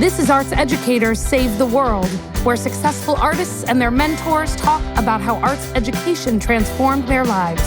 This is Arts Educators Save the World, where successful artists and their mentors talk about how arts education transformed their lives.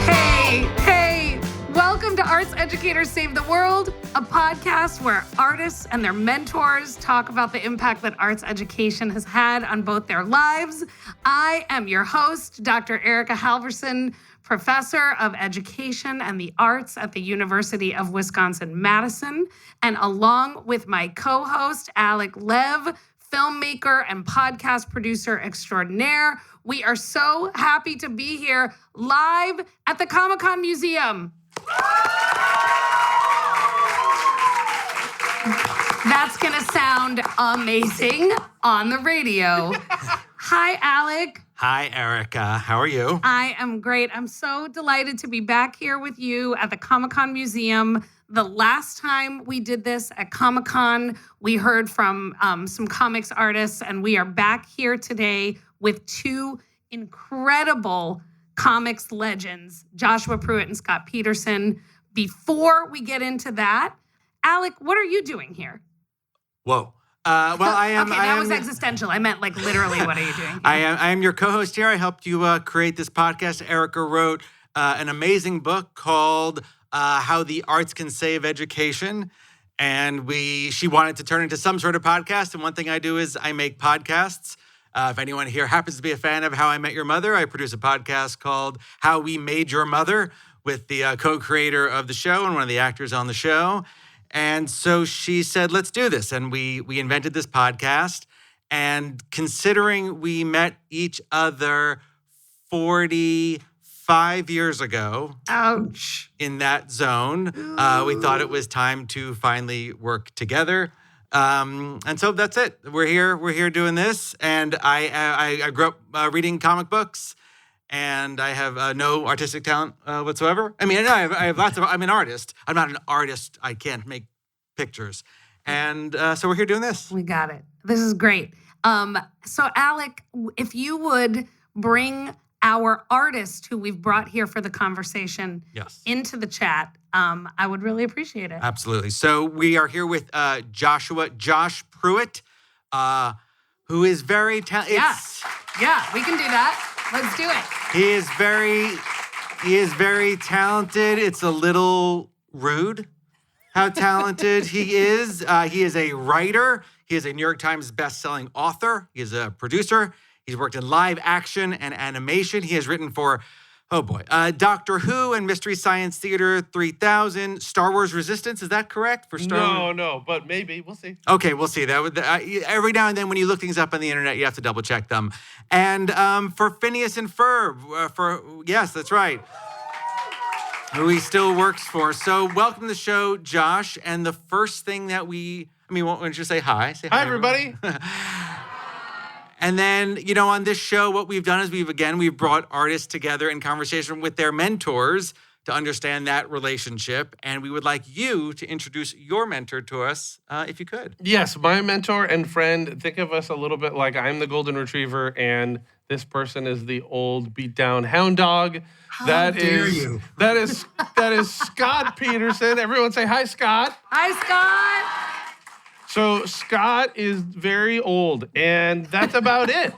Hey, welcome to Arts Educators Save the World, a podcast where artists and their mentors talk about the impact that arts education has had on both their lives. I am your host, Dr. Erica Halverson, Professor of Education and the Arts at the University of Wisconsin-Madison, and along with my co-host, Alek Lev, filmmaker and podcast producer extraordinaire, we are so happy to be here live at the Comic-Con Museum. That's gonna sound amazing on the radio. Hi, Alek. Hi, Erica. How are you? I am great. I'm so delighted to be back here with you at the Comic-Con Museum. The last time we did this at Comic-Con, we heard from some comics artists, and we are back here today with two incredible comics legends, Joshua Pruett and Scott Peterson. Before we get into that, Alek, what are you doing here? Whoa. Well, I am. Okay, that was existential. I meant like literally, what are you doing here? I am your co-host here. I helped you create this podcast. Erica wrote an amazing book called "How the Arts Can Save Education," and she wanted to turn into some sort of podcast. And one thing I do is I make podcasts. If anyone here happens to be a fan of How I Met Your Mother, I produce a podcast called "How We Made Your Mother" with the co-creator of the show and one of the actors on the show. And so she said, let's do this. And we invented this podcast. And considering we met each other 45 years ago, ouch, in that zone, we thought it was time to finally work together. And so that's it. We're here doing this. And I grew up reading comic books. And I have no artistic talent whatsoever. I mean, I have lots of. I'm an artist. I'm not an artist. I can't make pictures. And so we're here doing this. We got it. This is great. So Alek, if you would bring our artist who we've brought here for the conversation into the chat, I would really appreciate it. Absolutely. So we are here with Josh Pruett, who is very talented. Yeah, we can do that. Let's do it. He is very talented. It's a little rude how talented he is. He is a writer. He is a New York Times best-selling author. He is a producer. He's worked in live action and animation. He has written for, Doctor Who and Mystery Science Theater 3000, Star Wars Resistance. Is that correct? No, but maybe. We'll see. Okay, we'll see. Every now and then when you look things up on the internet, you have to double check them. And for Phineas and Ferb, yes, that's right, who he still works for. So welcome to the show, Josh. And the first thing that why don't you say hi? Say hi, everybody. And then, on this show, what we've done is we've brought artists together in conversation with their mentors to understand that relationship. And we would like you to introduce your mentor to us, if you could. Yes, my mentor and friend. Think of us a little bit like I'm the golden retriever and this person is the old beat down hound dog. How dare you? That is Scott Peterson. Everyone say hi, Scott. Hi, Scott. So Scott is very old, and that's about it.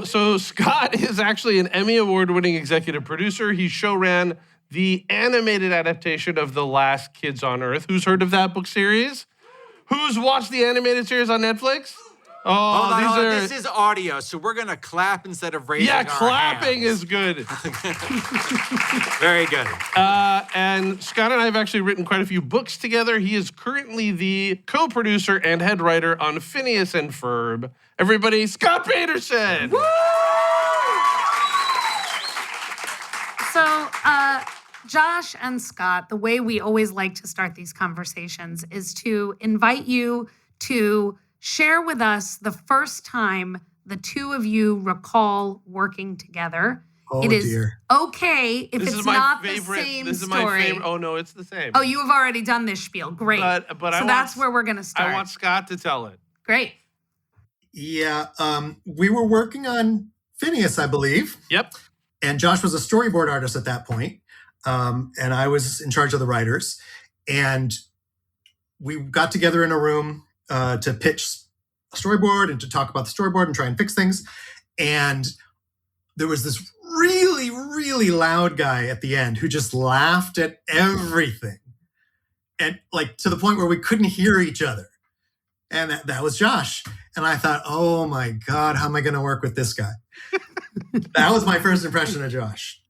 So Scott is actually an Emmy Award-winning executive producer. He showran the animated adaptation of The Last Kids on Earth. Who's heard of that book series? Who's watched the animated series on Netflix? This is audio, so we're going to clap instead of raising our hands. Yeah, clapping is good. Very good. And Scott and I have actually written quite a few books together. He is currently the co-producer and head writer on Phineas and Ferb. Everybody, Scott Peterson! Woo! So, Josh and Scott, the way we always like to start these conversations is to invite you to share with us the first time the two of you recall working together. Oh, it is dear. Okay if this it's is my not favorite, the same this is story. My favorite. Oh, no, it's the same. Oh, you have already done this spiel. Great. But so that's where we're going to start. I want Scott to tell it. Great. Yeah, we were working on Phineas, I believe. Yep. And Josh was a storyboard artist at that point. and I was in charge of the writers. And we got together in a room to pitch a storyboard and to talk about the storyboard and try and fix things. And there was this really, really loud guy at the end who just laughed at everything. And like to the point where we couldn't hear each other. And that was Josh. And I thought, oh my God, how am I going to work with this guy? That was my first impression of Josh.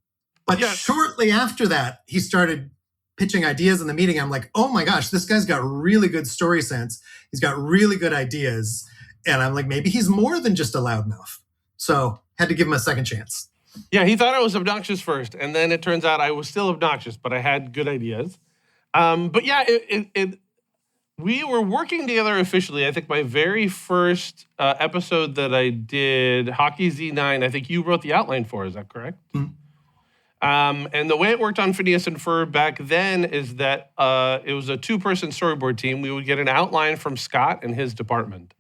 But shortly after that, he started pitching ideas in the meeting. I'm like, oh my gosh, this guy's got really good story sense. He's got really good ideas. And I'm like, maybe he's more than just a loudmouth. So had to give him a second chance. Yeah, he thought I was obnoxious first. And then it turns out I was still obnoxious, but I had good ideas. But yeah, we were working together officially. I think my very first episode that I did, Hockey Z9, I think you wrote the outline for. Is that correct? Mm-hmm. And the way it worked on Phineas and Ferb back then is that it was a 2-person storyboard team. We would get an outline from Scott and his department.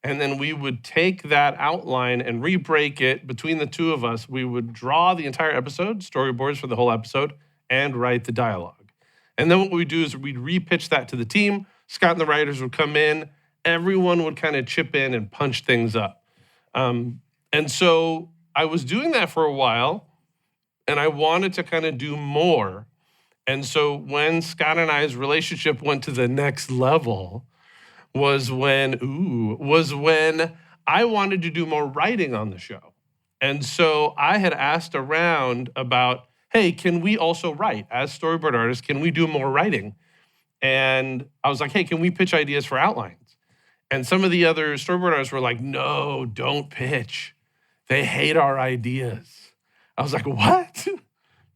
And then we would take that outline and re-break it between the two of us. We would draw the entire episode, storyboards for the whole episode, and write the dialogue. And then what we'd do is we'd re-pitch that to the team. Scott and the writers would come in. Everyone would kind of chip in and punch things up. And so I was doing that for a while, and I wanted to kind of do more. And so when Scott and I's relationship went to the next level was when I wanted to do more writing on the show. And so I had asked around about, hey, can we also write? As storyboard artists, can we do more writing? And I was like, hey, can we pitch ideas for outlines? And some of the other storyboard artists were like, no, don't pitch. They hate our ideas. I was like, what?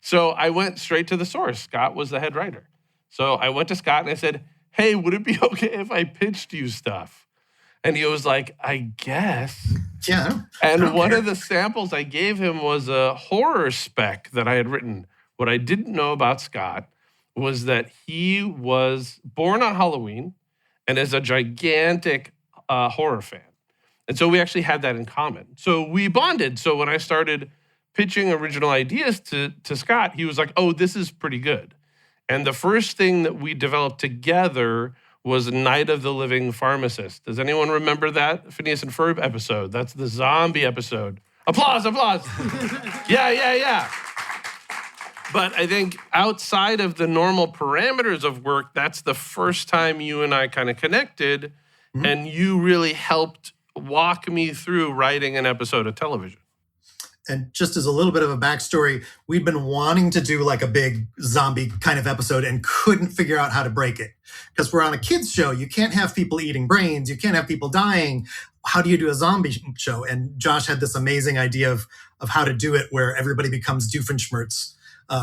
So I went straight to the source. Scott was the head writer. So I went to Scott and I said, hey, would it be okay if I pitched you stuff? And he was like, I guess. Yeah. And one of the samples I gave him was a horror spec that I had written. What I didn't know about Scott was that he was born on Halloween and is a gigantic horror fan. And so we actually had that in common. So we bonded. So when I started pitching original ideas to Scott, he was like, oh, this is pretty good. And the first thing that we developed together was Night of the Living Pharmacist. Does anyone remember that Phineas and Ferb episode? That's the zombie episode. Applause. Yeah. But I think outside of the normal parameters of work, that's the first time you and I kind of connected, and you really helped walk me through writing an episode of television. And just as a little bit of a backstory, we'd been wanting to do like a big zombie kind of episode and couldn't figure out how to break it. Because we're on a kids show. You can't have people eating brains. You can't have people dying. How do you do a zombie show? And Josh had this amazing idea of how to do it where everybody becomes Doofenshmirtz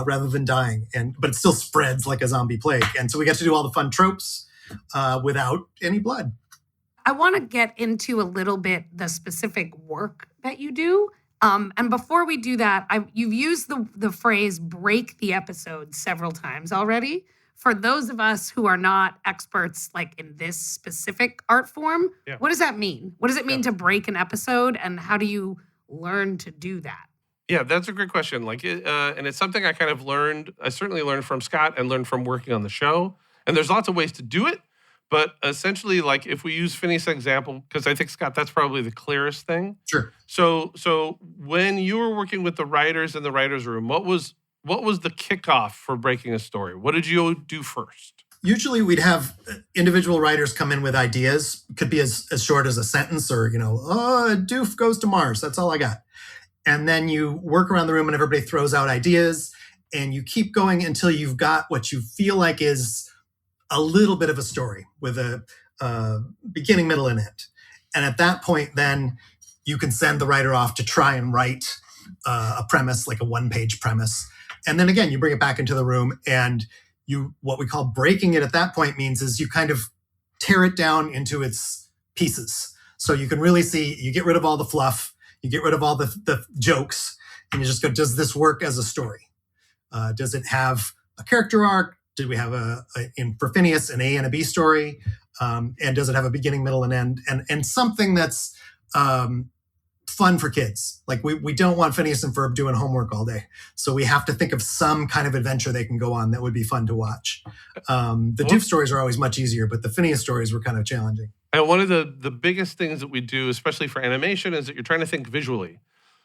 rather than dying. But it still spreads like a zombie plague. And so we got to do all the fun tropes without any blood. I want to get into a little bit the specific work that you do. And before we do that, you've used the phrase break the episode several times already. For those of us who are not experts like in this specific art form, What does that mean? What does it mean to break an episode, and how do you learn to do that? Yeah, that's a great question. And it's something I kind of learned. I certainly learned from Scott and learned from working on the show. And there's lots of ways to do it. But essentially, like if we use Phineas' example, because I think, Scott, that's probably the clearest thing. Sure. So when you were working with the writers in the writer's room, what was the kickoff for breaking a story? What did you do first? Usually we'd have individual writers come in with ideas. It could be as short as a sentence or, Doof goes to Mars. That's all I got. And then you work around the room and everybody throws out ideas and you keep going until you've got what you feel like is a little bit of a story with a beginning, middle, and end. And at that point, then you can send the writer off to try and write a premise, like a one-page premise. And then again, you bring it back into the room and what we call breaking it at that point means is you kind of tear it down into its pieces. So you can really see, you get rid of all the fluff, you get rid of all the jokes, and you just go, does this work as a story? Does it have a character arc? Did we have for Phineas, an A and a B story? And does it have a beginning, middle, and end? And something that's fun for kids. Like we don't want Phineas and Ferb doing homework all day. So we have to think of some kind of adventure they can go on that would be fun to watch. The Doof stories are always much easier, but the Phineas stories were kind of challenging. And one of the biggest things that we do, especially for animation, is that you're trying to think visually.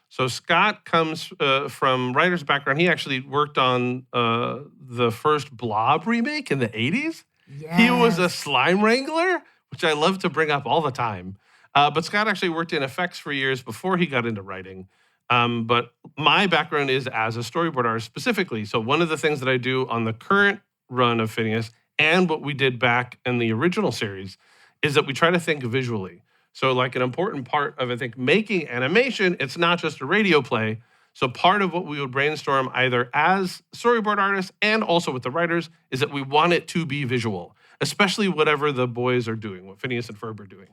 So Scott comes from writer's background. He actually worked on the first Blob remake in the 80s. Yes. He was a slime wrangler, which I love to bring up all the time. But Scott actually worked in effects for years before he got into writing. But my background is as a storyboard artist specifically. So one of the things that I do on the current run of Phineas and what we did back in the original series is that we try to think visually. So like an important part of, I think, making animation, it's not just a radio play. So part of what we would brainstorm either as storyboard artists and also with the writers is that we want it to be visual, especially whatever the boys are doing, what Phineas and Ferb are doing.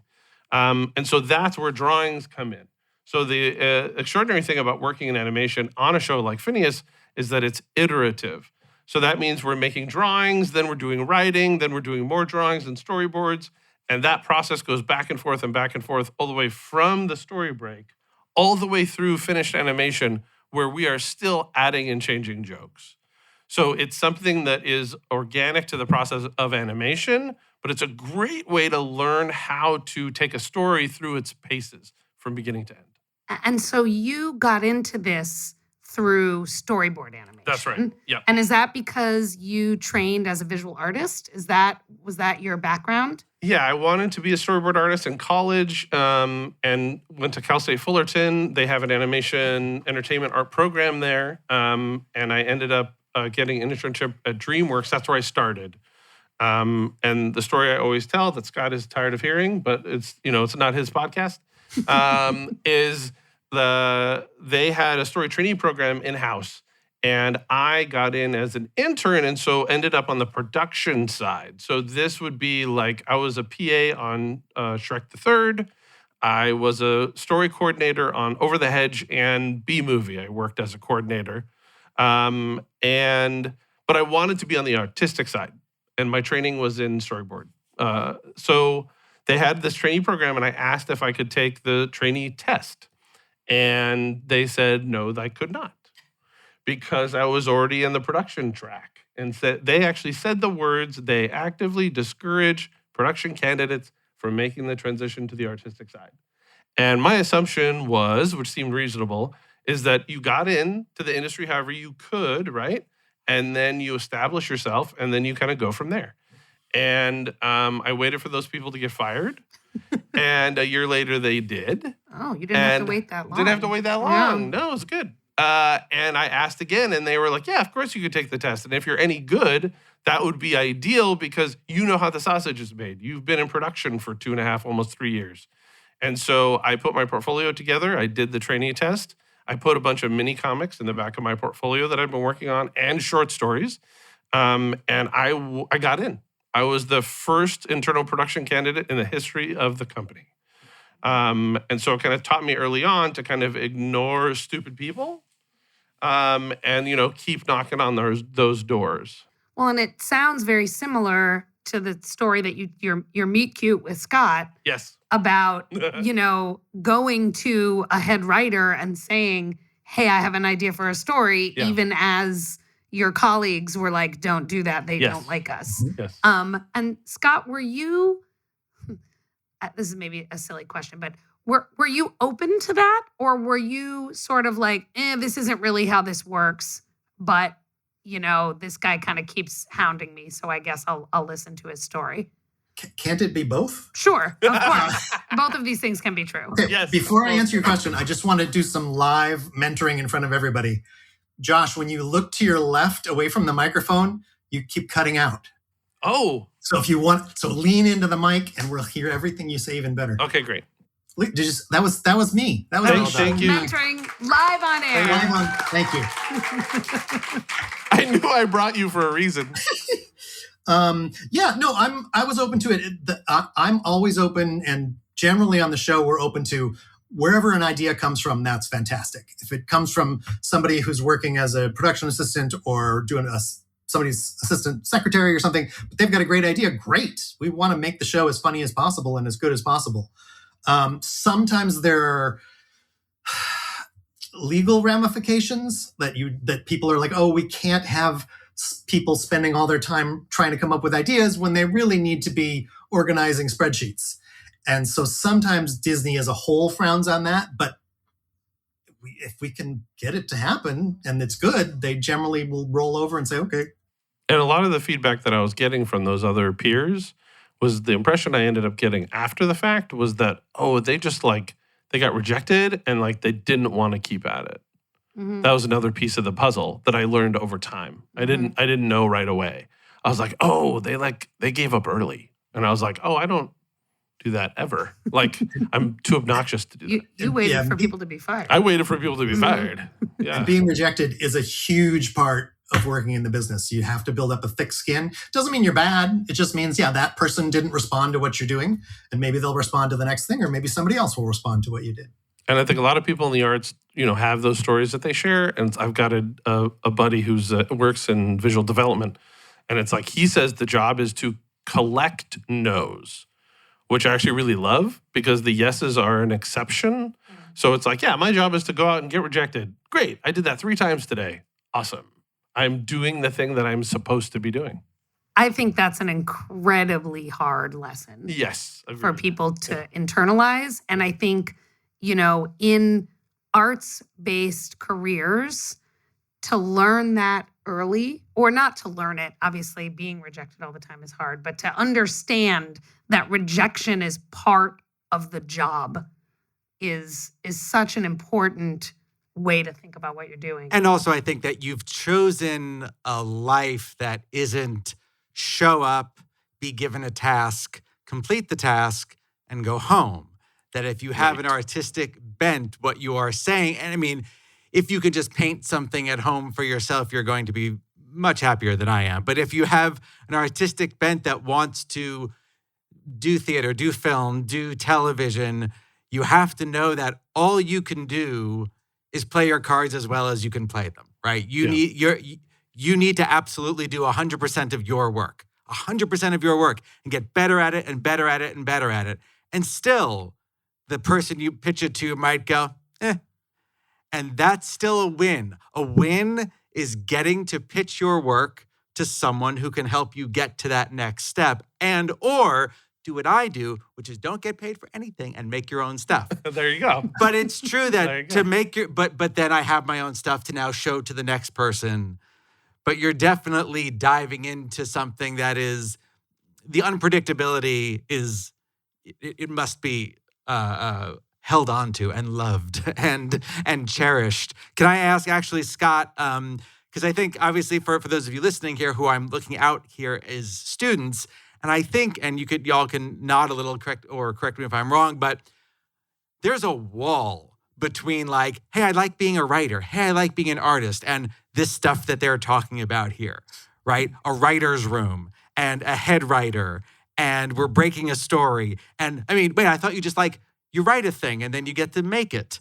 And so that's where drawings come in. So the extraordinary thing about working in animation on a show like Phineas is that it's iterative. So that means we're making drawings, then we're doing writing, then we're doing more drawings and storyboards. And that process goes back and forth all the way from the story break, all the way through finished animation, where we are still adding and changing jokes. So it's something that is organic to the process of animation, but it's a great way to learn how to take a story through its paces from beginning to end. And so you got into this through storyboard animation. That's right. Yeah. And is that because you trained as a visual artist? Was that your background? Yeah, I wanted to be a storyboard artist in college and went to Cal State Fullerton. They have an animation entertainment art program there. And I ended up getting an internship at DreamWorks. That's where I started. And the story I always tell that Scott is tired of hearing, but it's not his podcast, is they had a story trainee program in-house. And I got in as an intern and so ended up on the production side. So this would be like I was a PA on Shrek the Third. I was a story coordinator on Over the Hedge and B-Movie. I worked as a coordinator. But I wanted to be on the artistic side. And my training was in storyboard. So they had this trainee program and I asked if I could take the trainee test. And they said, no, I could not. Because I was already in the production track. And they actually said the words, they actively discourage production candidates from making the transition to the artistic side. And my assumption was, which seemed reasonable, is that you got into the industry however you could, right? And then you establish yourself and then you kind of go from there. And I waited for those people to get fired. And a year later they did. Oh, you didn't have to wait that long. Didn't have to wait that long. No, it was good. And I asked again, and they were like, yeah, of course you could take the test. And if you're any good, that would be ideal because you know how the sausage is made. You've been in production for 2.5, almost 3 years. And so I put my portfolio together. I did the trainee test. I put a bunch of mini comics in the back of my portfolio that I've been working on and short stories. And I got in. I was the first internal production candidate in the history of the company. And so it kind of taught me early on to kind of ignore stupid people and, keep knocking on those doors. Well, and it sounds very similar to the story that your meet cute with Scott. Yes. About, going to a head writer and saying, hey, I have an idea for a story, even as your colleagues were like, don't do that. They don't like us. Yes. And Scott, were you... this is maybe a silly question, but were you open to that? Or were you sort of like, this isn't really how this works, but, this guy kind of keeps hounding me, so I guess I'll listen to his story? Can't it be both? Sure, of course. Both of these things can be true. Okay, yes. Before I answer your question, I just want to do some live mentoring in front of everybody. Josh, when you look to your left away from the microphone, you keep cutting out. Oh. So if you want, lean into the mic and we'll hear everything you say even better. Okay, great. That was me. That was Thank you. Mentoring live on air. Thank you. I knew I brought you for a reason. I was open to it. I'm always open, and generally on the show, we're open to wherever an idea comes from. That's fantastic. If it comes from somebody who's working as a production assistant or doing somebody's assistant secretary or something, but they've got a great idea, great. We want to make the show as funny as possible and as good as possible. Sometimes there are legal ramifications that people are like, oh, we can't have people spending all their time trying to come up with ideas when they really need to be organizing spreadsheets. And so sometimes Disney as a whole frowns on that, but if we can get it to happen and it's good, they generally will roll over and say, okay. And a lot of the feedback that I was getting from those other peers was the impression I ended up getting after the fact was that, oh, they just they got rejected and they didn't want to keep at it. Mm-hmm. That was another piece of the puzzle that I learned over time. Mm-hmm. I didn't know right away. I was like, oh, they gave up early. And I was like, oh, I don't do that ever. I'm too obnoxious to do that. You waited for people to be fired. I waited for people to be fired. Yeah. And being rejected is a huge part of working in the business. You have to build up a thick skin. Doesn't mean you're bad. It just means, that person didn't respond to what you're doing. And maybe they'll respond to the next thing, or maybe somebody else will respond to what you did. And I think a lot of people in the arts, have those stories that they share. And I've got a buddy who's works in visual development. And it's he says the job is to collect no's, which I actually really love because the yeses are an exception. So it's my job is to go out and get rejected. Great. I did that 3 times today. Awesome. I'm doing the thing that I'm supposed to be doing. I think that's an incredibly hard lesson. Yes. For people to internalize. And I think, in arts-based careers, to learn that early, or not to learn it, obviously being rejected all the time is hard, but to understand that rejection is part of the job is such an important way to think about what you're doing. And also, I think that you've chosen a life that isn't show up, be given a task, complete the task, and go home. That if you have an artistic bent, what you are saying, and I mean, if you could just paint something at home for yourself, you're going to be much happier than I am. But if you have an artistic bent that wants to do theater, do film, do television, you have to know that all you can do is play your cards as well as you can play them, right? You need to absolutely do 100% of your work, 100% of your work, and get better at it and better at it and better at it. And still, the person you pitch it to might go, and that's still a win. A win is getting to pitch your work to someone who can help you get to that next step, and or do what I do, which is don't get paid for anything and make your own stuff. There you go. But it's true that to make your, but then I have my own stuff to now show to the next person. But you're definitely diving into something that is, the unpredictability is, it must be held onto and loved and cherished. Can I ask, actually, Scott, because I think obviously for those of you listening here who I'm looking out here as students, and I think, and y'all can nod a little, correct me if I'm wrong, but there's a wall between hey, I like being a writer. Hey, I like being an artist. And this stuff that they're talking about here, right? A writer's room and a head writer, and we're breaking a story. And I mean, wait, I thought you just you write a thing and then you get to make it.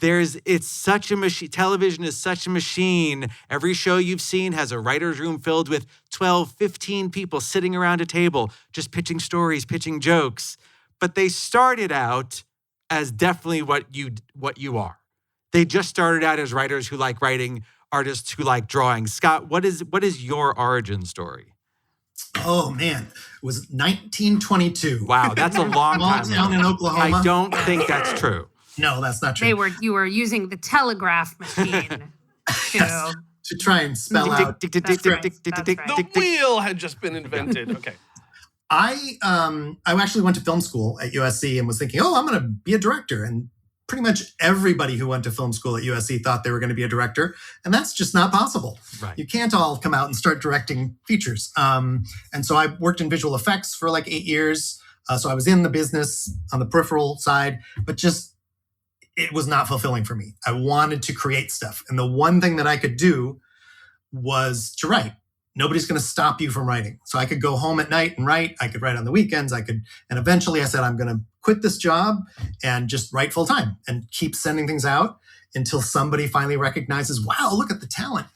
It's such a machine. Television is such a machine. Every show you've seen has a writer's room filled with 12, 15 people sitting around a table, just pitching stories, pitching jokes. But they started out as definitely what you are. They just started out as writers who like writing, artists who like drawing. Scott, what is your origin story? Oh, man. It was 1922. Wow, that's a long time. Small town in Oklahoma. I don't think that's true. No, that's not true. You were using the telegraph machine to try and spell out. The wheel had just been invented. Okay. I actually went to film school at USC and was thinking, I'm going to be a director. And pretty much everybody who went to film school at USC thought they were going to be a director. And that's just not possible. Right. You can't all come out and start directing features. And so I worked in visual effects for 8 years. So I was in the business on the peripheral side, but just it was not fulfilling for me. I wanted to create stuff. And the one thing that I could do was to write. Nobody's going to stop you from writing. So I could go home at night and write. I could write on the weekends. And eventually I said, I'm going to quit this job and just write full time and keep sending things out until somebody finally recognizes, wow, look at the talent.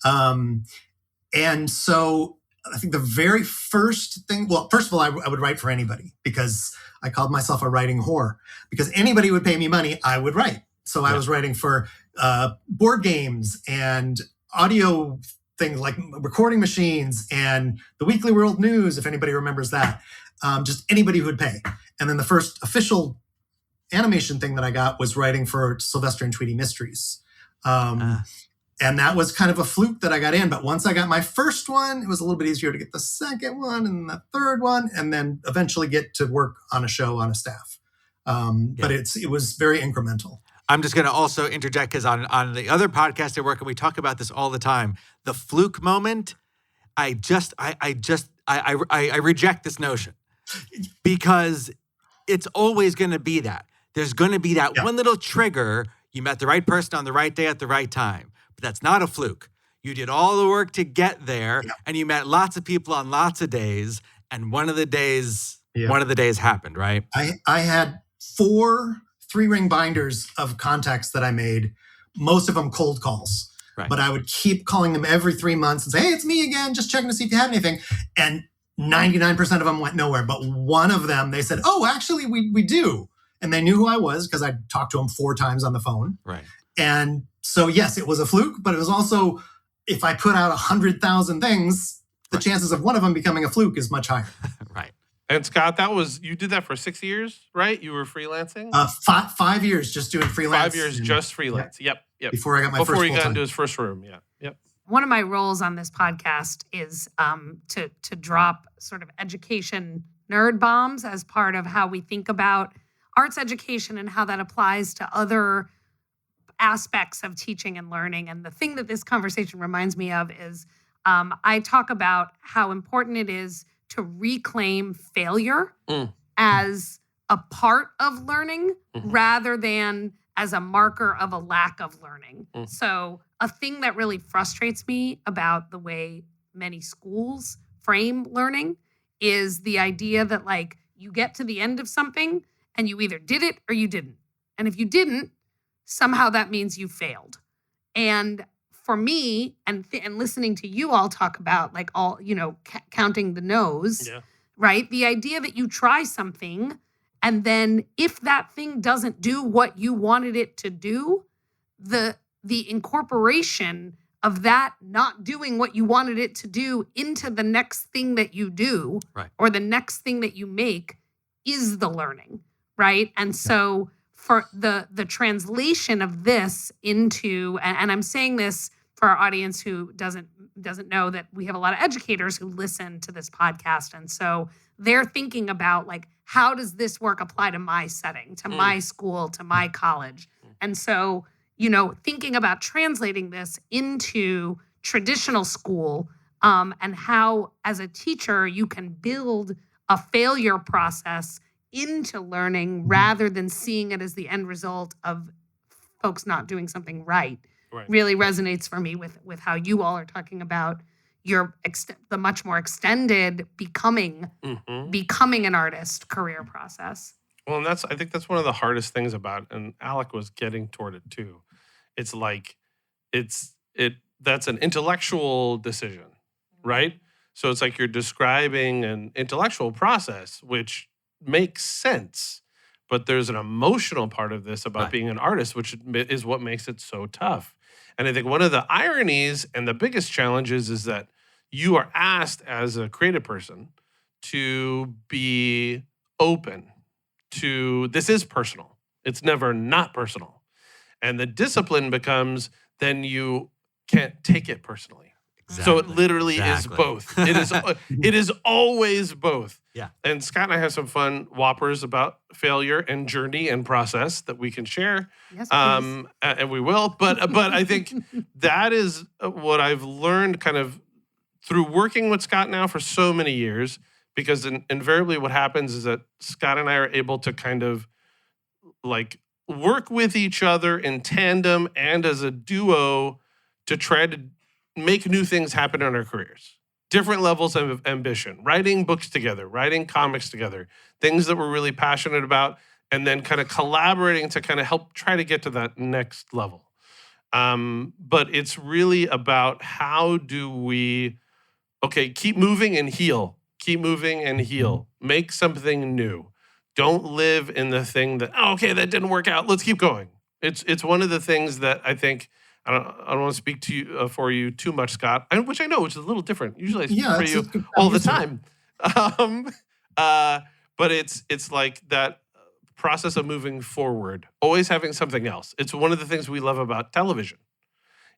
And so I think the very first thing, well, first of all, I would write for anybody because I called myself a writing whore. Because anybody would pay me money, I would write. So I was writing for board games and audio things like recording machines and the Weekly World News, if anybody remembers that. Just anybody who would pay. And then the first official animation thing that I got was writing for Sylvester and Tweety Mysteries. And that was kind of a fluke that I got in. But once I got my first one, it was a little bit easier to get the second one and the third one, and then eventually get to work on a show on a staff. But it was very incremental. I'm just going to also interject because on the other podcast I work and we talk about this all the time. The fluke moment, I reject this notion because it's always going to be that. There's going to be that one little trigger. You met the right person on the right day at the right time. But that's not a fluke. You did all the work to get there, and you met lots of people on lots of days, and one of the days happened, right? I had 4 3-ring binders of contacts that I made, most of them cold calls. Right. But I would keep calling them every 3 months and say, hey, it's me again, just checking to see if you had anything. And 99% of them went nowhere. But one of them, they said, oh, actually, we do. And they knew who I was because I talked to them 4 times on the phone. Right. And so, yes, it was a fluke, but it was also, if I put out 100,000 things, the chances of one of them becoming a fluke is much higher. Right. And Scott, you did that for 6 years, right? You were freelancing? 5 years just doing freelance. 5 years just freelance. Yep. Before I got my first Before you got full-time. into his first room, Yep. One of my roles on this podcast is to drop sort of education nerd bombs as part of how we think about arts education and how that applies to other aspects of teaching and learning. And the thing that this conversation reminds me of is I talk about how important it is to reclaim failure as a part of learning rather than as a marker of a lack of learning. So a thing that really frustrates me about the way many schools frame learning is the idea that like you get to the end of something and you either did it or you didn't. And if you didn't, somehow that means you failed. And for me, and listening to you all talk about like all, counting the no's, right? The idea that you try something and then if that thing doesn't do what you wanted it to do, the incorporation of that not doing what you wanted it to do into the next thing that you do or the next thing that you make is the learning, right? And so for the translation of this into, and I'm saying this for our audience who doesn't know that we have a lot of educators who listen to this podcast. And so they're thinking about like, how does this work apply to my setting, to my school, to my college? And so, thinking about translating this into traditional school and how as a teacher, you can build a failure process into learning rather than seeing it as the end result of folks not doing something right. Really resonates for me with how you all are talking about the much more extended becoming an artist career process. Well, and I think that's one of the hardest things about, and Alek was getting toward it too. It's like that's an intellectual decision, right? So it's like you're describing an intellectual process, which makes sense. But there's an emotional part of this about being an artist, which is what makes it so tough. And I think one of the ironies and the biggest challenges is that you are asked as a creative person to be open to this is personal. It's never not personal. And the discipline becomes then you can't take it personally. Exactly. So it literally is both. It is always both. Yeah. And Scott and I have some fun whoppers about failure and journey and process that we can share. Yes, please. And we will. But I think that is what I've learned kind of through working with Scott now for so many years, because invariably what happens is that Scott and I are able to kind of like work with each other in tandem and as a duo to try to make new things happen in our careers. Different levels of ambition, writing books together, writing comics together, things that we're really passionate about, and then kind of collaborating to kind of help try to get to that next level. But it's really about how do we, keep moving and heal. Keep moving and heal. Make something new. Don't live in the thing that, that didn't work out. Let's keep going. It's one of the things that I think I don't want to speak to you for you too much, Scott. Which I know, which is a little different. Usually I speak for you all the time. But it's like that process of moving forward, always having something else. It's one of the things we love about television,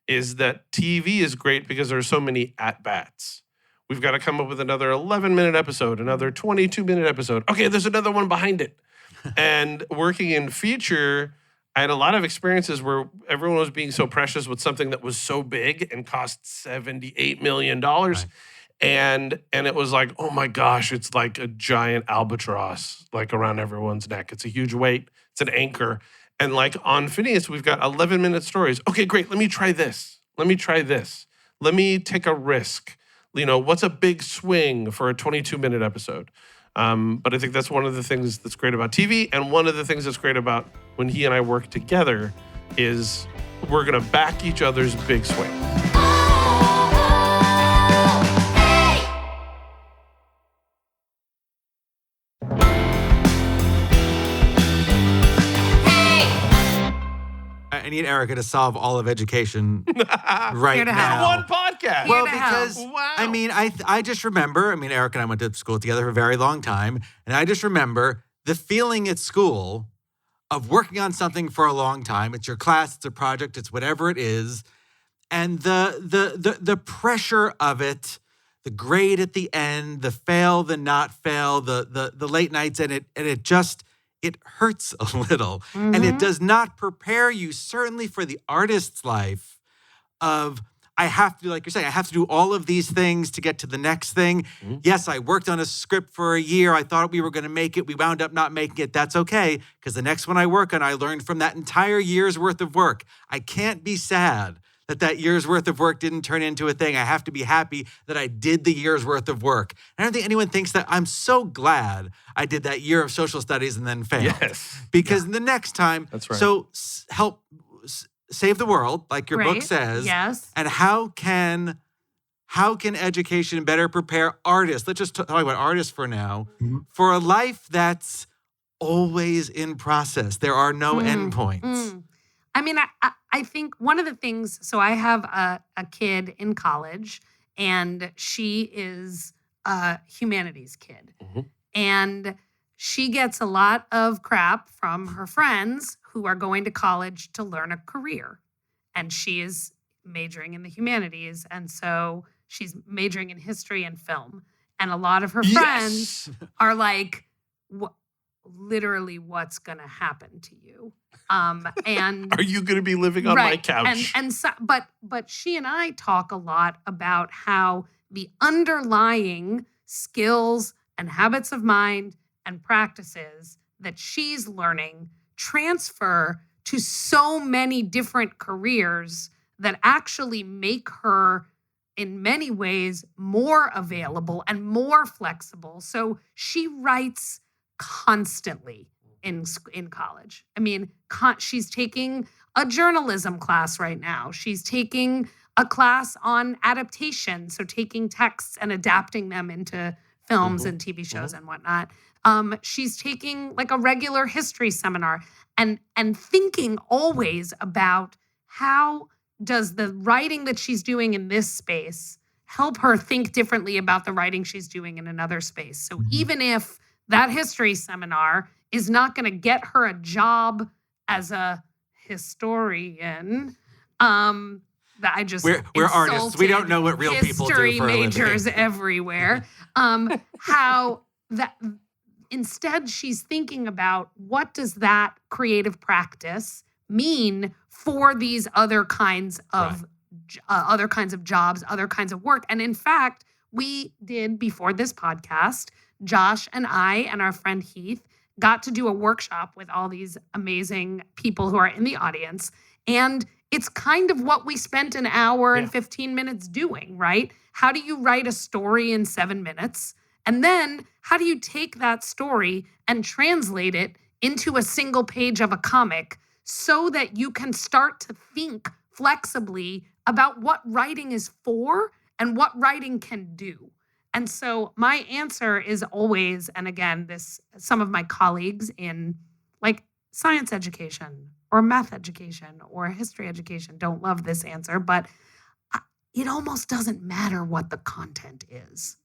is that TV is great because there are so many at-bats. We've got to come up with another 11-minute episode, another 22-minute episode. Okay, there's another one behind it. And working in feature, I had a lot of experiences where everyone was being so precious with something that was so big and cost $78 million. Right. And it was like, oh my gosh, it's like a giant albatross, like around everyone's neck. It's a huge weight. It's an anchor. And like on Phineas, we've got 11-minute stories. Okay, great. Let me try this. Let me try this. Let me take a risk. What's a big swing for a 22-minute episode? But I think that's one of the things that's great about TV. And one of the things that's great about when he and I work together is we're going to back each other's big swings. I need Erica to solve all of education right now. One podcast. Well, because I just remember, Erica and I went to school together for a very long time, and I just remember the feeling at school of working on something for a long time. It's your class, it's a project, it's whatever it is, and the pressure of it, the grade at the end, the fail, the not fail, the late nights, and it hurts a little. Mm-hmm. And it does not prepare you, certainly for the artist's life, of I have to, like you're saying, I have to do all of these things to get to the next thing. Mm-hmm. Yes, I worked on a script for a year. I thought we were going to make it. We wound up not making it. That's okay, because the next one I work on, I learned from that entire year's worth of work. I can't be sad that year's worth of work didn't turn into a thing. I have to be happy that I did the year's worth of work. I don't think anyone thinks that. I'm so glad I did that year of social studies and then failed. Yes. Because the next time, that's right. So help save the world, like your book says. Yes. And how can education better prepare artists? Let's just talk about artists for now, for a life that's always in process. There are no endpoints. I think one of the things, so I have a kid in college, and she is a humanities kid. Mm-hmm. And she gets a lot of crap from her friends who are going to college to learn a career. And she is majoring in the humanities. And so she's majoring in history and film. And a lot of her friends are like, literally, what's going to happen to you? And are you going to be living on my couch? And so, but she and I talk a lot about how the underlying skills and habits of mind and practices that she's learning transfer to so many different careers that actually make her, in many ways, more available and more flexible. So she writes constantly in college. She's taking a journalism class right now. She's taking a class on adaptation, so taking texts and adapting them into films and TV shows and whatnot. She's taking like a regular history seminar and thinking always about how does the writing that she's doing in this space help her think differently about the writing she's doing in another space. So even if that history seminar is not going to get her a job as a historian, that I just we're artists. We don't know what real people do for a living. History majors everywhere. How that instead she's thinking about what does that creative practice mean for these other kinds of jobs, other kinds of work. And in fact, we did before this podcast, Josh and I and our friend Heath got to do a workshop with all these amazing people who are in the audience. And it's kind of what we spent an hour and 15 minutes doing, right? How do you write a story in 7 minutes? And then how do you take that story and translate it into a single page of a comic so that you can start to think flexibly about what writing is for and what writing can do? And so my answer is always, and again, some of my colleagues in like science education or math education or history education. Don't love this answer, but it almost doesn't matter what the content is.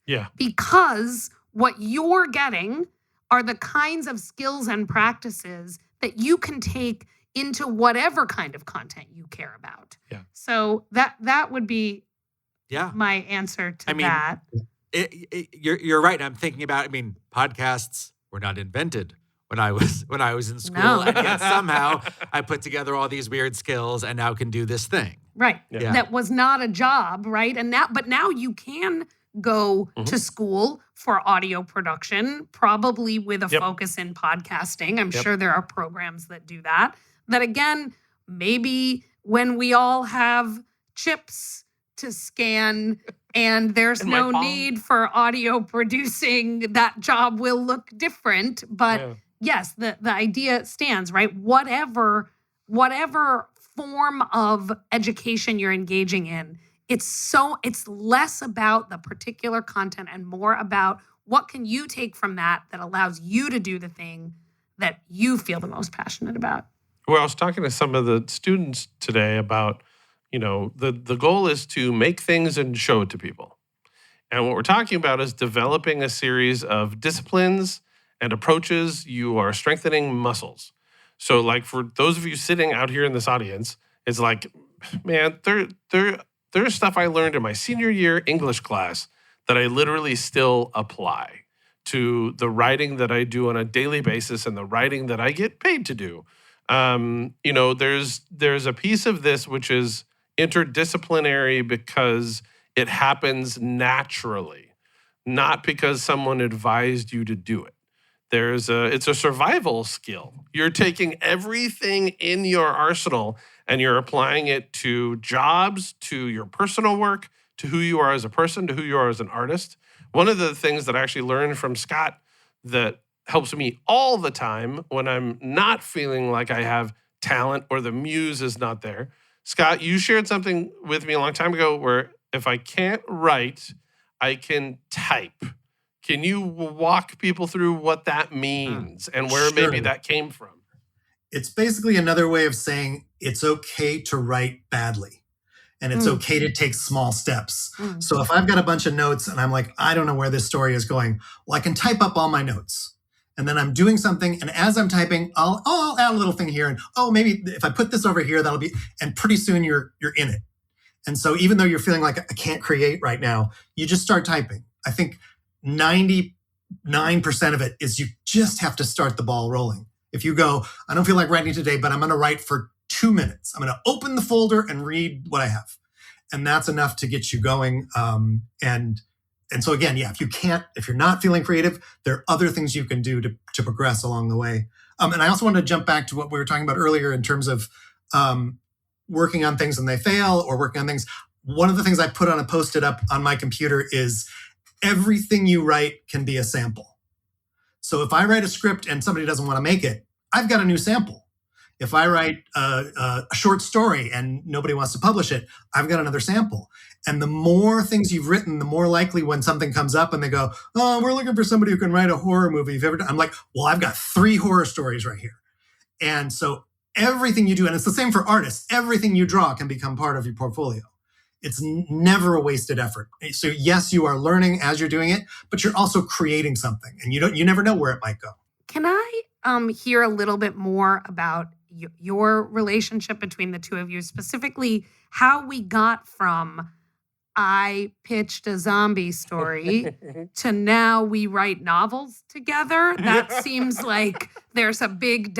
Yeah. Because what you're getting are the kinds of skills and practices that you can take into whatever kind of content you care about. Yeah. So that would be Yeah. my answer to I mean, that. You're right. I'm thinking about, podcasts were not invented when I was in school. No. And yet somehow I put together all these weird skills and now can do this thing. Right. Yeah. That was not a job, right? But now you can go to school for audio production, probably with a focus in podcasting. I'm sure there are programs that do that. That again, maybe when we all have chips to scan and there's In no my palm. need for audio producing, that job will look different. But yes, the idea stands, right? Whatever form of education you're engaging in, it's less about the particular content and more about what can you take from that allows you to do the thing that you feel the most passionate about. Well, I was talking to some of the students today about, the goal is to make things and show it to people. And what we're talking about is developing a series of disciplines and approaches. You are strengthening muscles. So like for those of you sitting out here in this audience, it's like, man, there's stuff I learned in my senior year English class that I literally still apply to the writing that I do on a daily basis and the writing that I get paid to do. There's a piece of this which is interdisciplinary because it happens naturally, not because someone advised you to do it. It's a survival skill. You're taking everything in your arsenal and you're applying it to jobs, to your personal work, to who you are as a person, to who you are as an artist. One of the things that I actually learned from Scott that helps me all the time when I'm not feeling like I have talent or the muse is not there. Scott, you shared something with me a long time ago where if I can't write, I can type. Can you walk people through what that means and where maybe that came from? It's basically another way of saying it's okay to write badly and it's okay to take small steps. So if I've got a bunch of notes and I'm like, I don't know where this story is going, well, I can type up all my notes. And then I'm doing something, and as I'm typing, I'll add a little thing here, and maybe if I put this over here, that'll be. And pretty soon you're in it. And so even though you're feeling like I can't create right now, you just start typing. I think 99% of it is you just have to start the ball rolling. If you go, I don't feel like writing today, but I'm going to write for 2 minutes. I'm going to open the folder and read what I have, and that's enough to get you going. And so again, if you're not feeling creative, there are other things you can do to progress along the way. And I also wanted to jump back to what we were talking about earlier in terms of working on things and they fail or working on things. One of the things I put on a Post-it up on my computer is everything you write can be a sample. So if I write a script and somebody doesn't want to make it, I've got a new sample. If I write a short story and nobody wants to publish it, I've got another sample. And the more things you've written, the more likely when something comes up and they go, oh, we're looking for somebody who can write a horror movie. I'm like, well, I've got 3 horror stories right here. And so everything you do, and it's the same for artists, everything you draw can become part of your portfolio. It's never a wasted effort. So yes, you are learning as you're doing it, but you're also creating something, and you never know where it might go. Can I hear a little bit more about your relationship between the two of you, specifically how we got from I pitched a zombie story to now we write novels together? That seems like there's a big ...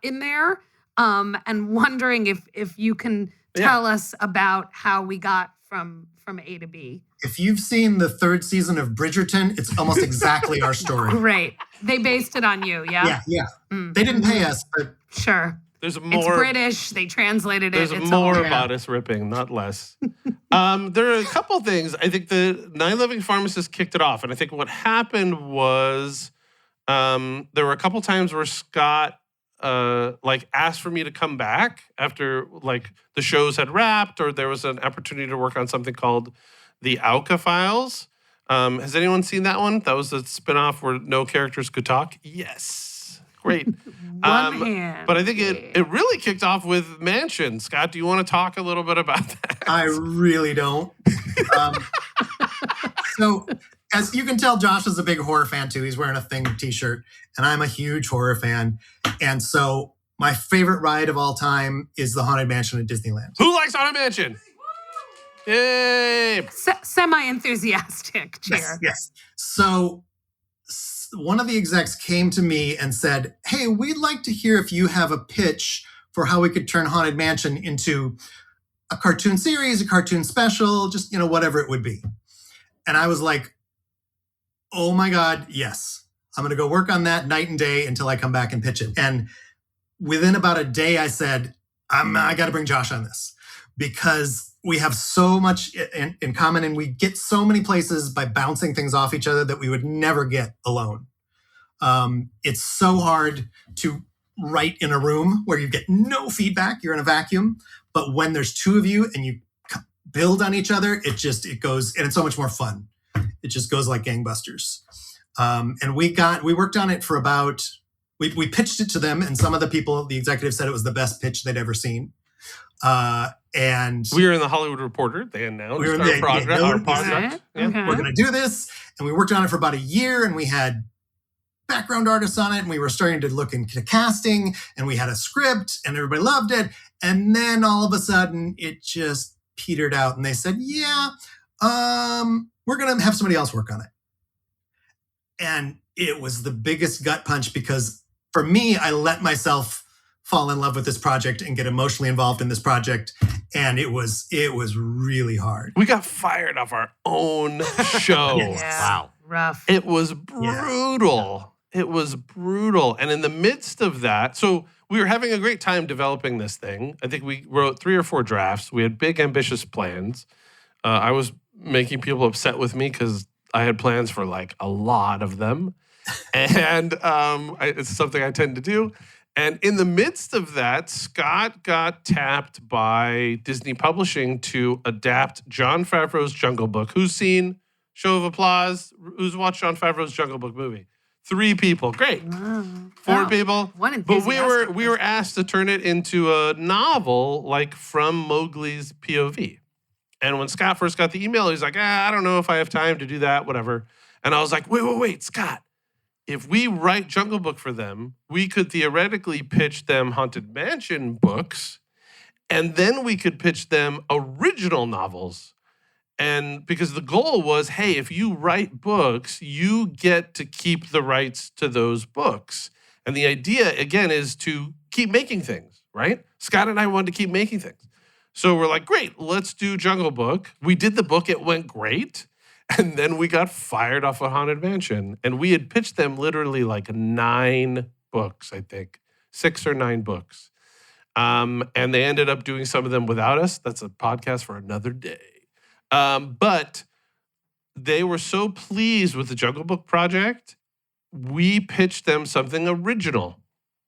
in there. And wondering if you can tell us about how we got from A to B. If you've seen the 3rd season of Bridgerton, it's almost exactly our story. Great. They based it on you, yeah? Yeah. They didn't pay us, but sure. There's more. It's British. They translated it. There's more about us ripping, not less. There are a couple things. I think the 9 Living Pharmacist kicked it off, and I think what happened was there were a couple times where Scott asked for me to come back after the shows had wrapped, or there was an opportunity to work on something called the Auca Files. Has anyone seen that one? That was a spinoff where no characters could talk. Yes. Great. One hand. But I think it really kicked off with Mansion. Scott, do you want to talk a little bit about that? I really don't. So, as you can tell, Josh is a big horror fan too. He's wearing a Thing t-shirt, and I'm a huge horror fan. And so my favorite ride of all time is the Haunted Mansion at Disneyland. Who likes Haunted Mansion? Yay! Semi-enthusiastic cheer. Yes. So one of the execs came to me and said, hey, we'd like to hear if you have a pitch for how we could turn Haunted Mansion into a cartoon series, a cartoon special, just, whatever it would be. And I was like, oh my God, yes. I'm going to go work on that night and day until I come back and pitch it. And within about a day, I said, I got to bring Josh on this because we have so much in common and we get so many places by bouncing things off each other that we would never get alone. It's so hard to write in a room where you get no feedback, you're in a vacuum. But when there's two of you and you build on each other, it goes, and it's so much more fun. It just goes like gangbusters. And we worked on it for we pitched it to them, and some of the executives said it was the best pitch they'd ever seen. And we were in the Hollywood Reporter. They announced our project. Okay. We're going to do this. And we worked on it for about a year, and we had background artists on it, and we were starting to look into casting, and we had a script, and everybody loved it. And then all of a sudden, it just petered out, and they said, yeah, we're going to have somebody else work on it. And it was the biggest gut punch because for me, I let myself fall in love with this project and get emotionally involved in this project. And it was really hard. We got fired off our own show. Yes. Yeah. Wow. Rough. It was brutal. Yeah. It was brutal. And in the midst of that, so we were having a great time developing this thing. I think we wrote 3 or 4 drafts. We had big, ambitious plans. I was making people upset with me because I had plans for like a lot of them. And it's something I tend to do. And in the midst of that, Scott got tapped by Disney Publishing to adapt Jon Favreau's Jungle Book. Who's seen? Show of applause. Who's watched Jon Favreau's Jungle Book movie? 3 people. Great. Wow. 4 people. One But we enthusiastic were asked to turn it into a novel, like from Mowgli's POV. And when Scott first got the email, he's like, I don't know if I have time to do that, whatever. And I was like, wait, Scott. If we write Jungle Book for them, we could theoretically pitch them Haunted Mansion books, and then we could pitch them original novels. And because the goal was, hey, if you write books, you get to keep the rights to those books. And the idea, again, is to keep making things, right? Scott and I wanted to keep making things. So we're like, great, let's do Jungle Book. We did the book. It went great. And then we got fired off of Haunted Mansion. And we had pitched them literally like 9 books, I think. 6 or 9 books. And they ended up doing some of them without us. That's a podcast for another day. But they were so pleased with the Jungle Book project, we pitched them something original.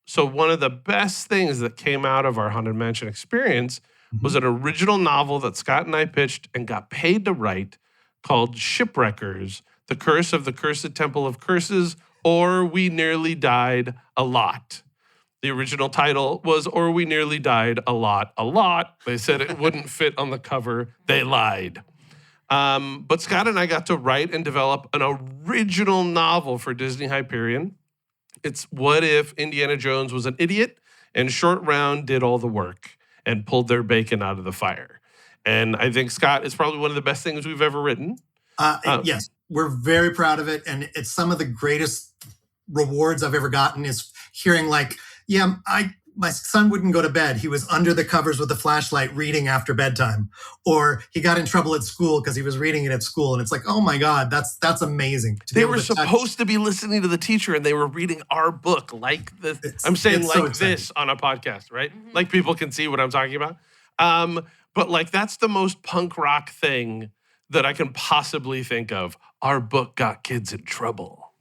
So one of the best things that came out of our Haunted Mansion experience was an original novel that Scott and I pitched and got paid to write called Shipwreckers, The Curse of the Cursed Temple of Curses, or We Nearly Died a Lot. The original title was Or We Nearly Died a Lot, a Lot. They said it wouldn't fit on the cover. They lied. But Scott and I got to write and develop an original novel for Disney Hyperion. It's what if Indiana Jones was an idiot and Short Round did all the work and pulled their bacon out of the fire. And I think, Scott, it's probably one of the best things we've ever written. Yes, we're very proud of it. And it's some of the greatest rewards I've ever gotten is hearing like, yeah, my son wouldn't go to bed. He was under the covers with a flashlight reading after bedtime. Or he got in trouble at school because he was reading it at school. And it's like, oh my God, that's amazing. They were supposed to be listening to the teacher and they were reading our book like this. I'm saying like this on a podcast, right? Mm-hmm. Like people can see what I'm talking about. But like that's the most punk rock thing that I can possibly think of. Our book got kids in trouble.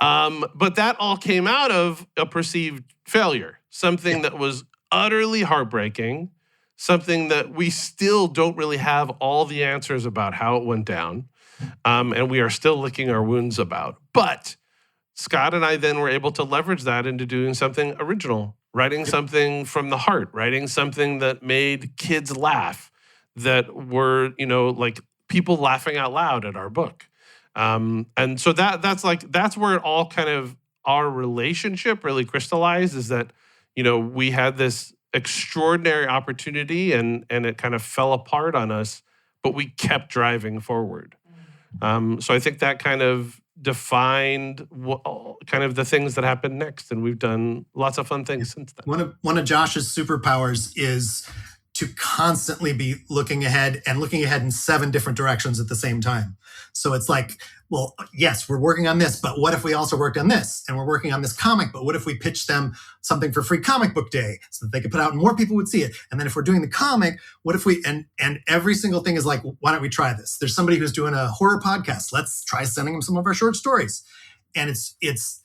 But that all came out of a perceived failure, something that was utterly heartbreaking, something that we still don't really have all the answers about how it went down, and we are still licking our wounds about. But Scott and I then were able to leverage that into doing something original, writing something from the heart, writing something that made kids laugh, that were, like people laughing out loud at our book. And so that's where it all kind of, our relationship really crystallized, is that, we had this extraordinary opportunity and it kind of fell apart on us, but we kept driving forward. So I think that kind of defined kind of the things that happened next, and we've done lots of fun things since then. One of Josh's superpowers is to constantly be looking ahead in 7 different directions at the same time. So it's like, well, yes, we're working on this, but what if we also worked on this? And we're working on this comic, but what if we pitched them something for free comic book day so that they could put out and more people would see it? And then if we're doing the comic, what if we, and every single thing is like, why don't we try this? There's somebody who's doing a horror podcast. Let's try sending them some of our short stories. And it's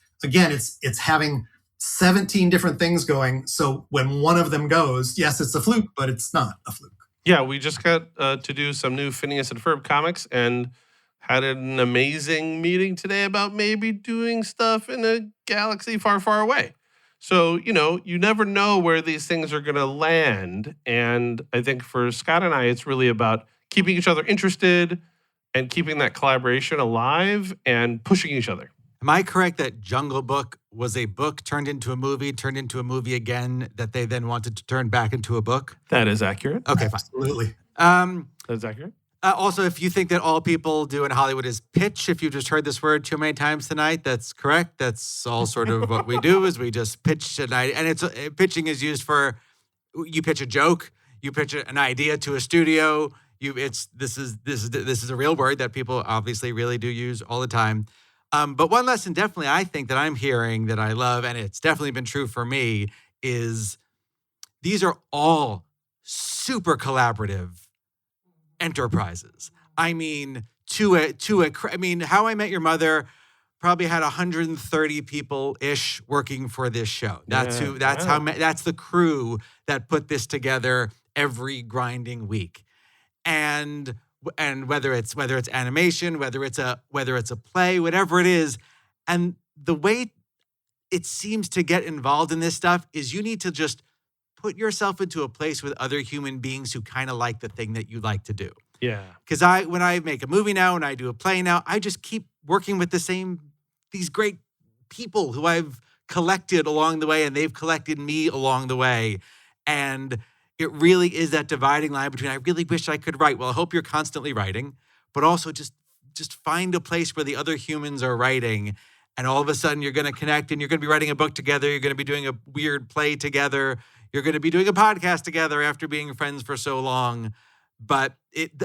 having 17 different things going. So when one of them goes, yes, it's a fluke, but it's not a fluke. Yeah, we just got to do some new Phineas and Ferb comics and had an amazing meeting today about maybe doing stuff in a galaxy far, far away. So, you never know where these things are going to land. And I think for Scott and I, it's really about keeping each other interested and keeping that collaboration alive and pushing each other. Am I correct that Jungle Book was a book turned into a movie again, that they then wanted to turn back into a book? That is accurate. Okay, fine. Absolutely. That's accurate. Also, if you think that all people do in Hollywood is pitch, if you've just heard this word too many times tonight, that's correct. That's all sort of what we do, is we just pitch tonight. And pitching is used for, you pitch a joke, you pitch an idea to a studio. This is a real word that people obviously really do use all the time. But one lesson definitely I think that I'm hearing that I love, and it's definitely been true for me, is these are all super collaborative enterprises. I mean, How I Met Your Mother probably had 130 people-ish working for this show. That's the crew that put this together every grinding week. And whether it's animation, whether it's a play, whatever it is, and the way it seems to get involved in this stuff is you need to just put yourself into a place with other human beings who kind of like the thing that you like to do. Yeah. Because when I make a movie now, when I do a play now, I just keep working with these great people who I've collected along the way, and they've collected me along the way. And it really is that dividing line between, I really wish I could write. Well, I hope you're constantly writing, but also just find a place where the other humans are writing, and all of a sudden you're going to connect, and you're going to be writing a book together. You're going to be doing a weird play together. You're going to be doing a podcast together after being friends for so long. But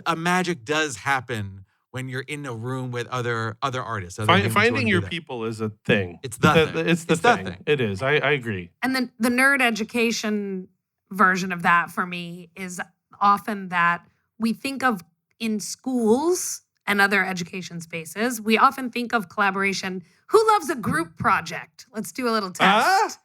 a magic does happen when you're in a room with other artists. Finding your people is a thing. It's the thing. It's the thing. It is. I agree. And then the nerd education version of that for me is often that we think of in schools and other education spaces, we often think of collaboration. Who loves a group project? Let's do a little test.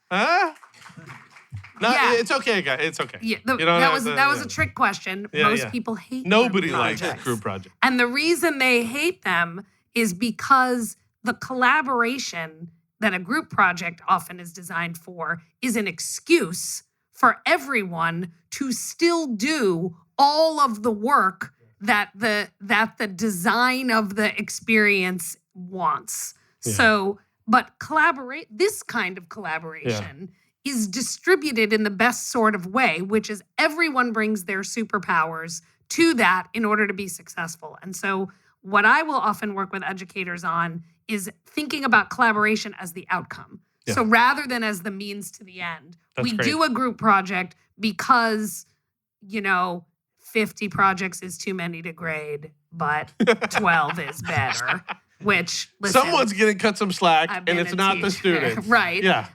No, yeah. It's okay, guys. It's okay. Yeah, that was a trick question. Most people hate Nobody group likes projects. Group projects. And the reason they hate them is because the collaboration that a group project often is designed for is an excuse for everyone to still do all of the work that the design of the experience wants. Yeah. So, but this kind of collaboration is distributed in the best sort of way, which is everyone brings their superpowers to that in order to be successful. And so what I will often work with educators on is thinking about collaboration as the outcome. Yeah. So rather than as the means to the end, we do a group project because, 50 projects is too many to grade, but 12 is better. Which, listen, someone's getting cut some slack, and it's not the student. Right. Yeah.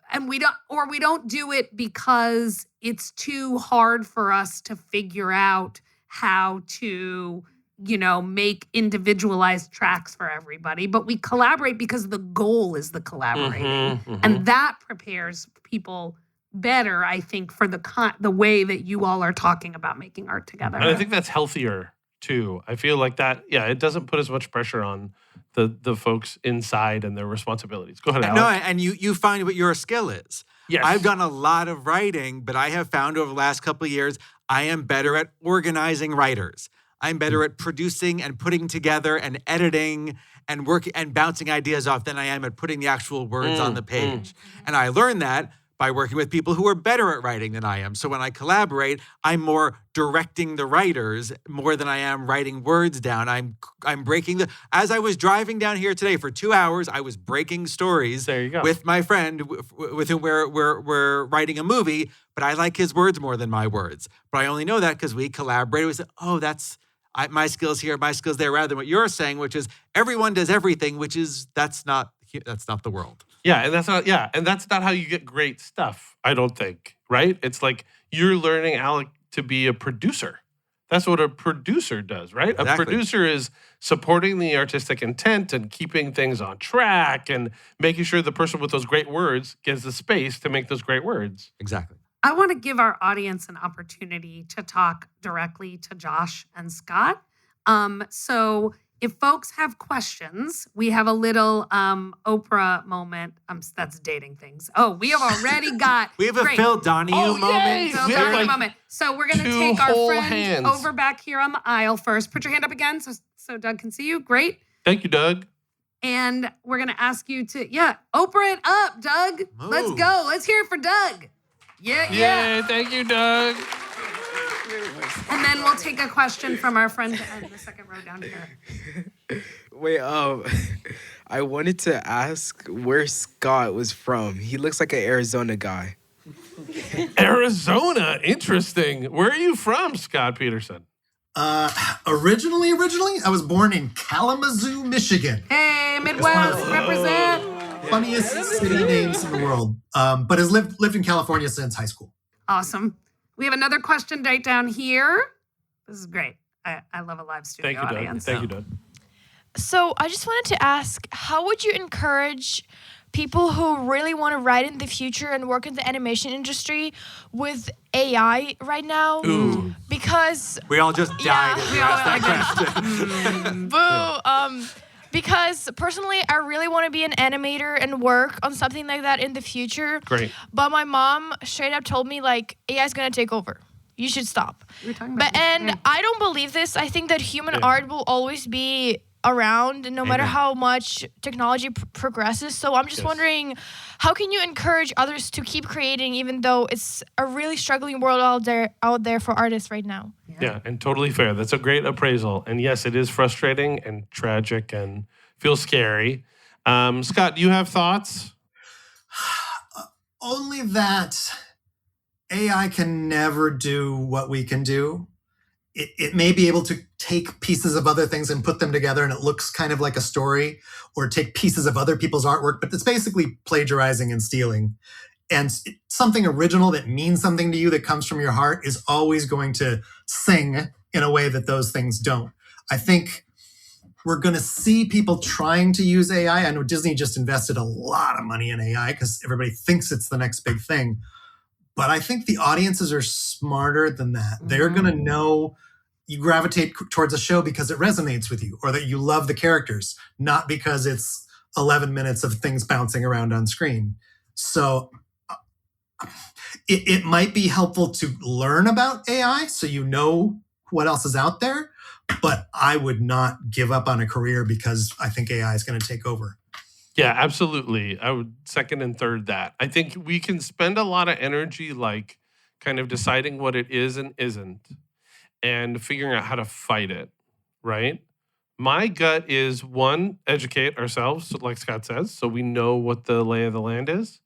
And we don't do it because it's too hard for us to figure out how to, make individualized tracks for everybody. But we collaborate because the goal is the collaborating. And that prepares people better, I think, for the way that you all are talking about making art together. And I think that's healthier too. I feel like that, it doesn't put as much pressure on the folks inside and their responsibilities. Go ahead, Alek. No, and you find what your skill is. Yes. I've done a lot of writing, but I have found over the last couple of years, I am better at organizing writers. I'm better at producing and putting together and editing and working and bouncing ideas off than I am at putting the actual words on the page. And I learned that by working with people who are better at writing than I am. So when I collaborate, I'm more directing the writers more than I am writing words down. I'm breaking as I was driving down here today for 2 hours, I was breaking stories There you go. with my friend with whom we're writing a movie, but I like his words more than my words. But I only know that because we collaborated. We said, oh, that's my skills here, my skills there, rather than what you're saying, which is everyone does everything, which is that's not the world. Yeah, and that's not how you get great stuff, I don't think, right? It's like you're learning, Alek, to be a producer. That's what a producer does, right? Exactly. A producer is supporting the artistic intent and keeping things on track and making sure the person with those great words gets the space to make those great words. Exactly. I want to give our audience an opportunity to talk directly to Josh and Scott. So if folks have questions, we have a little Oprah moment. That's dating things. Oh, we have already got. We have a Phil Donahue moment. Phil We have Donahue like moment. So we're going to 2 take our whole friend hands. over back here on the aisle first. Put your hand up again so Doug can see you. Great. Thank you, Doug. And we're going to ask you to, Oprah it up, Doug. Let's Move. go. Let's hear it for Doug. Yeah. Yay, thank you, Doug. And then we'll take a question from our friend in the second row down here. Wait, I wanted to ask where Scott was from. He looks like an Arizona guy. Arizona, interesting. Where are you from, Scott Peterson? Originally, I was born in Kalamazoo, Michigan. Hey, Midwest, represent. Funniest city names in the world. But has lived in California since high school. Awesome. We have another question right down here. This is great. I love a live studio Thank you, Doug. audience. Thank you, Doug. So I just wanted to ask, how would you encourage people who really want to write in the future and work in the animation industry with AI right now? Ooh. Because We all just died as we you all asked that like question. boo. Because personally, I really want to be an animator and work on something like that in the future. Great. But my mom straight up told me like AI is gonna take over. You should stop. We were talking about But and I don't believe this. I think that human art will always be around no matter how much technology progresses. So I'm just wondering, how can you encourage others to keep creating even though it's a really struggling world out there for artists right now? Yeah, and totally fair. That's a great appraisal. And yes, it is frustrating and tragic and feels scary. Scott, do you have thoughts? Only that AI can never do what we can do. It may be able to take pieces of other things and put them together and it looks kind of like a story, or take pieces of other people's artwork, but it's basically plagiarizing and stealing. And something original that means something to you, that comes from your heart, is always going to sing in a way that those things don't. I think we're going to see people trying to use AI. I know Disney just invested a lot of money in AI because everybody thinks it's the next big thing. But I think the audiences are smarter than that. They're going to know you gravitate towards a show because it resonates with you, or that you love the characters, not because it's 11 minutes of things bouncing around on screen. So it might be helpful to learn about AI so you know what else is out there, but I would not give up on a career because I think AI is going to take over. Yeah, absolutely. I would second and third that. I think we can spend a lot of energy like kind of deciding what it is and isn't and figuring out how to fight it, right? My gut is, one, educate ourselves, like Scott says, so we know what the lay of the land is.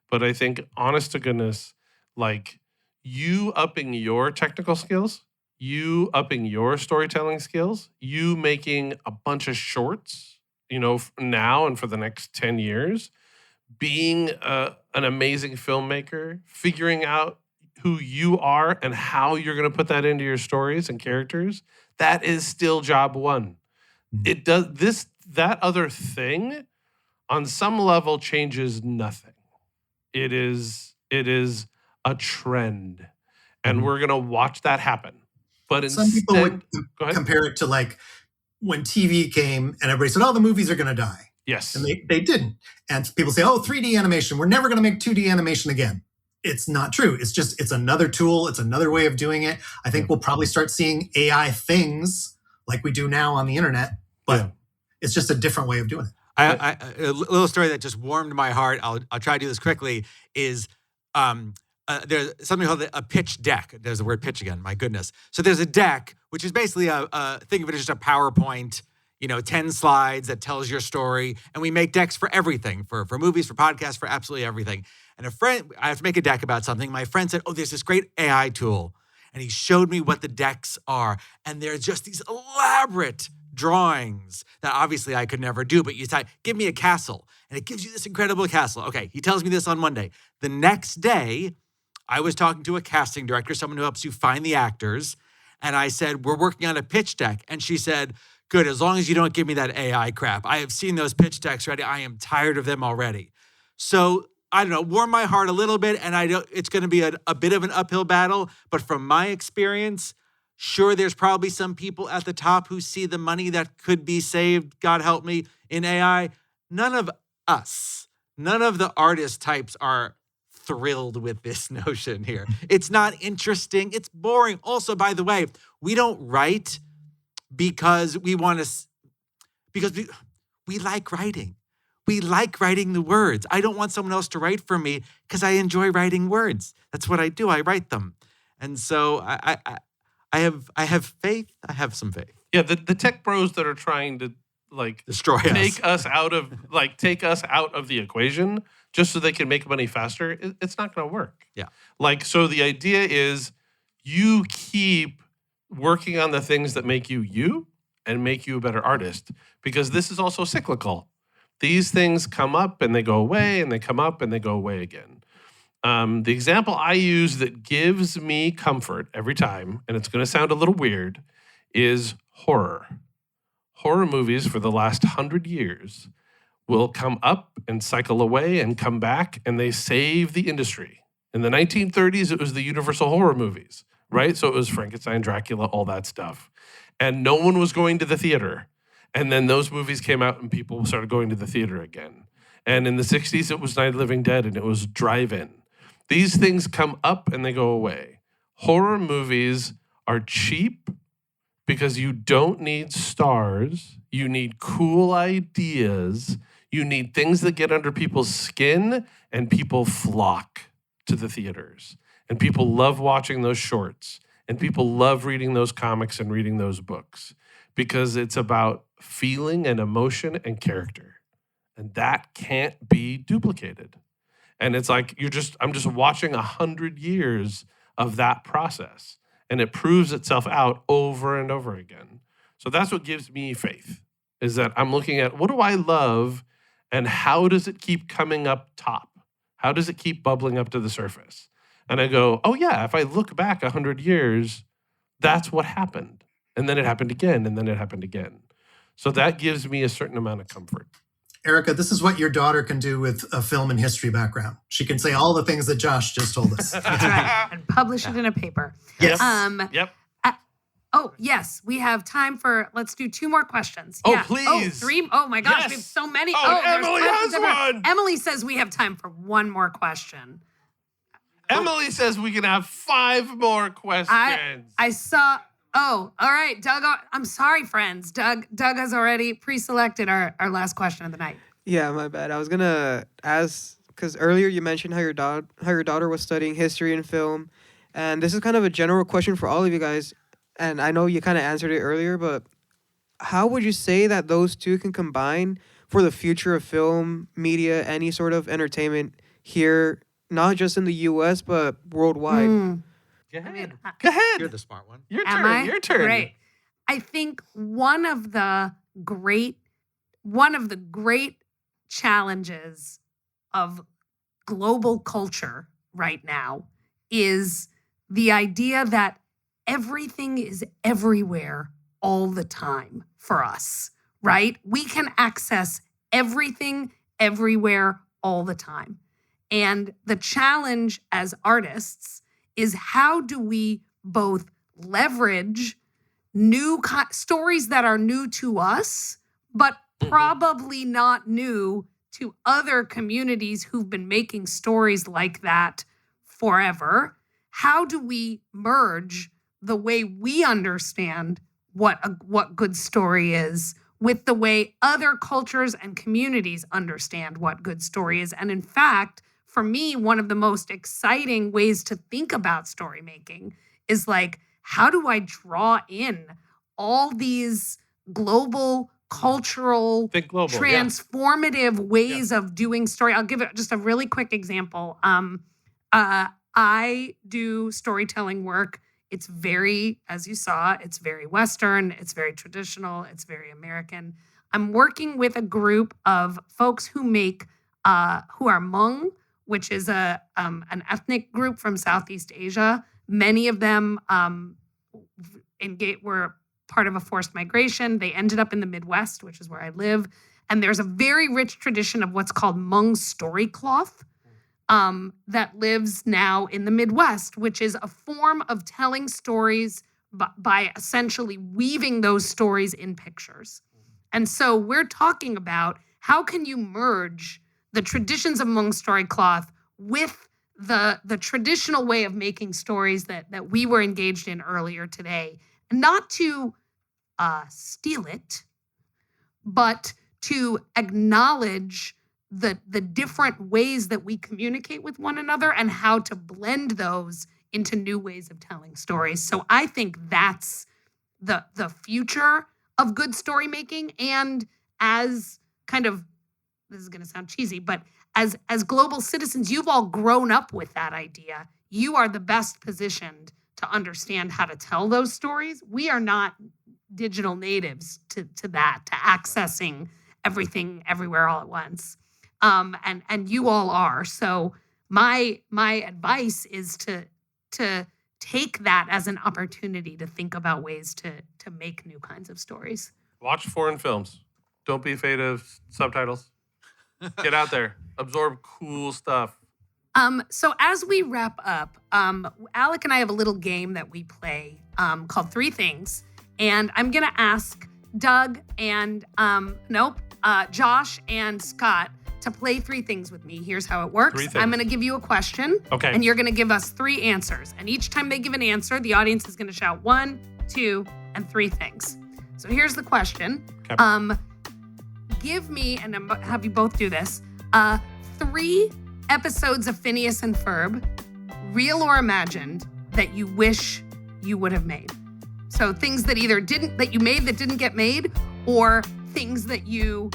But I think, honest to goodness, like you upping your technical skills, you upping your storytelling skills, you making a bunch of shorts, now and for the next 10 years, being an amazing filmmaker, figuring out who you are and how you're going to put that into your stories and characters, that is still job one. It does that other thing on some level changes nothing. It is a trend, and we're going to watch that happen. But Some people would go ahead. compare it to like when TV came and everybody said, oh, the movies are going to die. Yes. And they didn't. And people say, oh, 3D animation, we're never going to make 2D animation again. It's not true. It's another tool. It's another way of doing it. I think we'll probably start seeing AI things like we do now on the internet, but it's just a different way of doing it. A little story that just warmed my heart. I'll try to do this quickly. Is there's something called a pitch deck. There's the word pitch again. My goodness. So there's a deck, which is basically think of it as just a PowerPoint. 10 slides that tells your story. And we make decks for everything, for movies, for podcasts, for absolutely everything. And I have to make a deck about something. My friend said, oh, there's this great AI tool. And he showed me what the decks are. And they're just these elaborate drawings that obviously I could never do. But you say, give me a castle. And it gives you this incredible castle. Okay, he tells me this on Monday. The next day, I was talking to a casting director, someone who helps you find the actors. And I said, we're working on a pitch deck. And she said, good, as long as you don't give me that AI crap. I have seen those pitch decks already. I am tired of them already. So, I don't know, warm my heart a little bit, and it's going to be a bit of an uphill battle. But from my experience, sure, there's probably some people at the top who see the money that could be saved, God help me, in AI. None of us, none of the artist types are thrilled with this notion here. It's not interesting. It's boring. Also, by the way, we don't write because we like writing. We like writing the words. I don't want someone else to write for me because I enjoy writing words. That's what I do. I write them. And so I have faith. I have some faith. Yeah, the tech bros that are trying to destroy us. take us out of the equation just so they can make money faster, it's not going to work. Yeah. So the idea is you keep working on the things that make you and make you a better artist, because this is also cyclical. These things come up and they go away, and they come up and they go away again. The example I use that gives me comfort every time, and it's going to sound a little weird, is horror. Horror movies for the last 100 years will come up and cycle away and come back, and they save the industry. In the 1930s, it was the Universal horror movies, right? So it was Frankenstein, Dracula, all that stuff. And no one was going to the theater. And then those movies came out and people started going to the theater again. And in the 60s, it was Night of the Living Dead and it was drive-in. These things come up and they go away. Horror movies are cheap because you don't need stars. You need cool ideas. You need things that get under people's skin, and people flock to the theaters. And people love watching those shorts. And people love reading those comics and reading those books because it's about feeling and emotion and character. And that can't be duplicated. And it's like I'm just watching 100 years of that process. And it proves itself out over and over again. So that's what gives me faith, is that I'm looking at what do I love and how does it keep coming up top? How does it keep bubbling up to the surface? And I go, oh yeah, if I look back 100 years, that's what happened. And then it happened again, and then it happened again. So that gives me a certain amount of comfort. Erica, this is what your daughter can do with a film and history background. She can say all the things that Josh just told us. That's right. And publish it in a paper. Yes. Yep. Yes, we have time for, let's do 2 more questions. Oh, yeah. please. Oh, 3. Oh my gosh, Yes. we have so many. Oh, there's Emily questions has everywhere. one. Emily says we have time for 1 more question. Emily says we can have 5 more questions. I saw, all right, Doug, I'm sorry, friends. Doug has already pre-selected our last question of the night. Yeah, my bad. I was gonna ask, because earlier you mentioned how your daughter was studying history and film, and this is kind of a general question for all of you guys, and I know you kind of answered it earlier, but how would you say that those two can combine for the future of film, media, any sort of entertainment here, not just in the U.S., but worldwide? Go ahead. Go ahead. You're the smart one. Your Am turn. I? Your turn. Great. I think one of the great challenges of global culture right now is the idea that everything is everywhere all the time for us, right? We can access everything everywhere all the time. And the challenge as artists is how do we both leverage stories that are new to us, but probably not new to other communities who've been making stories like that forever. How do we merge the way we understand what good story is with the way other cultures and communities understand what good story is? And in fact, for me, one of the most exciting ways to think about story making is like, how do I draw in all these global, cultural, transformative ways of doing story? I'll give it just a really quick example. I do storytelling work. It's very, as you saw, it's very Western, it's very traditional, it's very American. I'm working with a group of folks who make, who are Hmong, which is an ethnic group from Southeast Asia. Many of them were part of a forced migration. They ended up in the Midwest, which is where I live. And there's a very rich tradition of what's called Hmong story cloth that lives now in the Midwest, which is a form of telling stories by essentially weaving those stories in pictures. And so we're talking about how can you merge the traditions of Hmong story cloth with the traditional way of making stories that we were engaged in earlier today, not to steal it, but to acknowledge the different ways that we communicate with one another and how to blend those into new ways of telling stories. So I think that's the future of good story making. And as kind of, this is going to sound cheesy, but as global citizens, you've all grown up with that idea. You are the best positioned to understand how to tell those stories. We are not digital natives to that, to accessing everything everywhere all at once. And you all are. So my advice is to take that as an opportunity to think about ways to make new kinds of stories. Watch foreign films. Don't be afraid of subtitles. Get out there. Absorb cool stuff. So as we wrap up, Alek and I have a little game that we play called Three Things. And I'm going to ask Doug and, Josh and Scott to play three things with me. Here's how it works. I'm going to give you a question. Okay. And you're going to give us three answers. And each time they give an answer, the audience is going to shout 1, 2, and 3 things. So here's the question. Okay. Give me, and I'm have you both do this, 3 episodes of Phineas and Ferb, real or imagined, that you wish you would have made. So things that either that you made that didn't get made, or things that you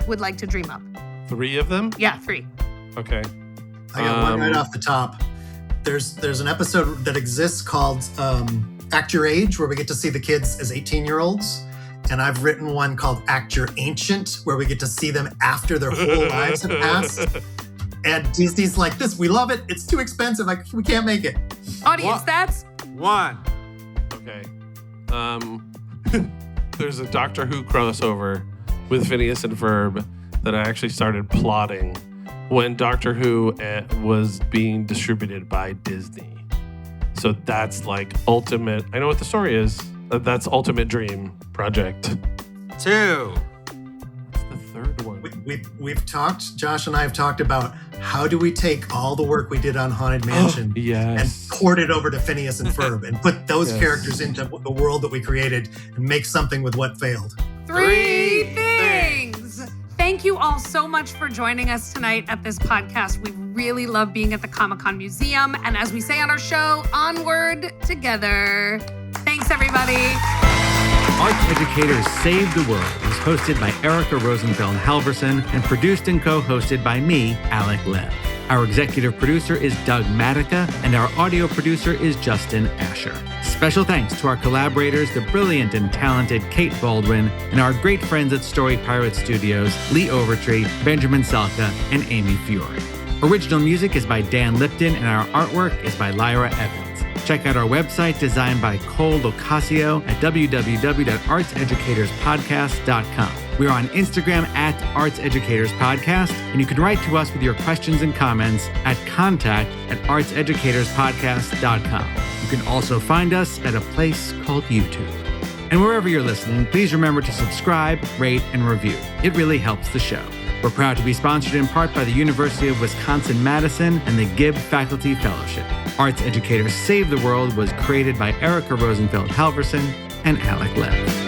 would like to dream up. 3 of them? Yeah, 3. Okay. I got one right off the top. There's an episode that exists called Act Your Age, where we get to see the kids as 18-year-olds. And I've written one called Act Your Ancient, where we get to see them after their whole lives have passed. And Disney's like, this, we love it. It's too expensive. We can't make it. Audience stats? 1. Okay. There's a Doctor Who crossover with Phineas and Ferb that I actually started plotting when Doctor Who was being distributed by Disney. So that's like ultimate. I know what the story is. That's ultimate dream project. 2. What's the third one? We've talked, Josh and I have talked about how do we take all the work we did on Haunted Mansion and port it over to Phineas and Ferb and put those characters into the world that we created and make something with what failed. 3 things. Thank you all so much for joining us tonight at this podcast. We really love being at the Comic-Con Museum. And as we say on our show, onward together. Thanks, everybody. Arts Educators Save the World is hosted by Erica Rosenfeld Halverson and produced and co-hosted by me, Alek Lev. Our executive producer is Doug Matica, and our audio producer is Justin Asher. Special thanks to our collaborators, the brilliant and talented Kate Baldwin, and our great friends at Story Pirate Studios, Lee Overtree, Benjamin Salka, and Amy Fiore. Original music is by Dan Lipton, and our artwork is by Lyra Evans. Check out our website designed by Cole Locasio at www.artseducatorspodcast.com. We're on Instagram at Arts Educators Podcast, and you can write to us with your questions and comments at contact@artseducatorspodcast.com. You can also find us at a place called YouTube. And wherever you're listening, please remember to subscribe, rate, and review. It really helps the show. We're proud to be sponsored in part by the University of Wisconsin-Madison and the Gibb Faculty Fellowship. Arts Educators Save the World was created by Erica Rosenfeld Halverson and Alek Lev.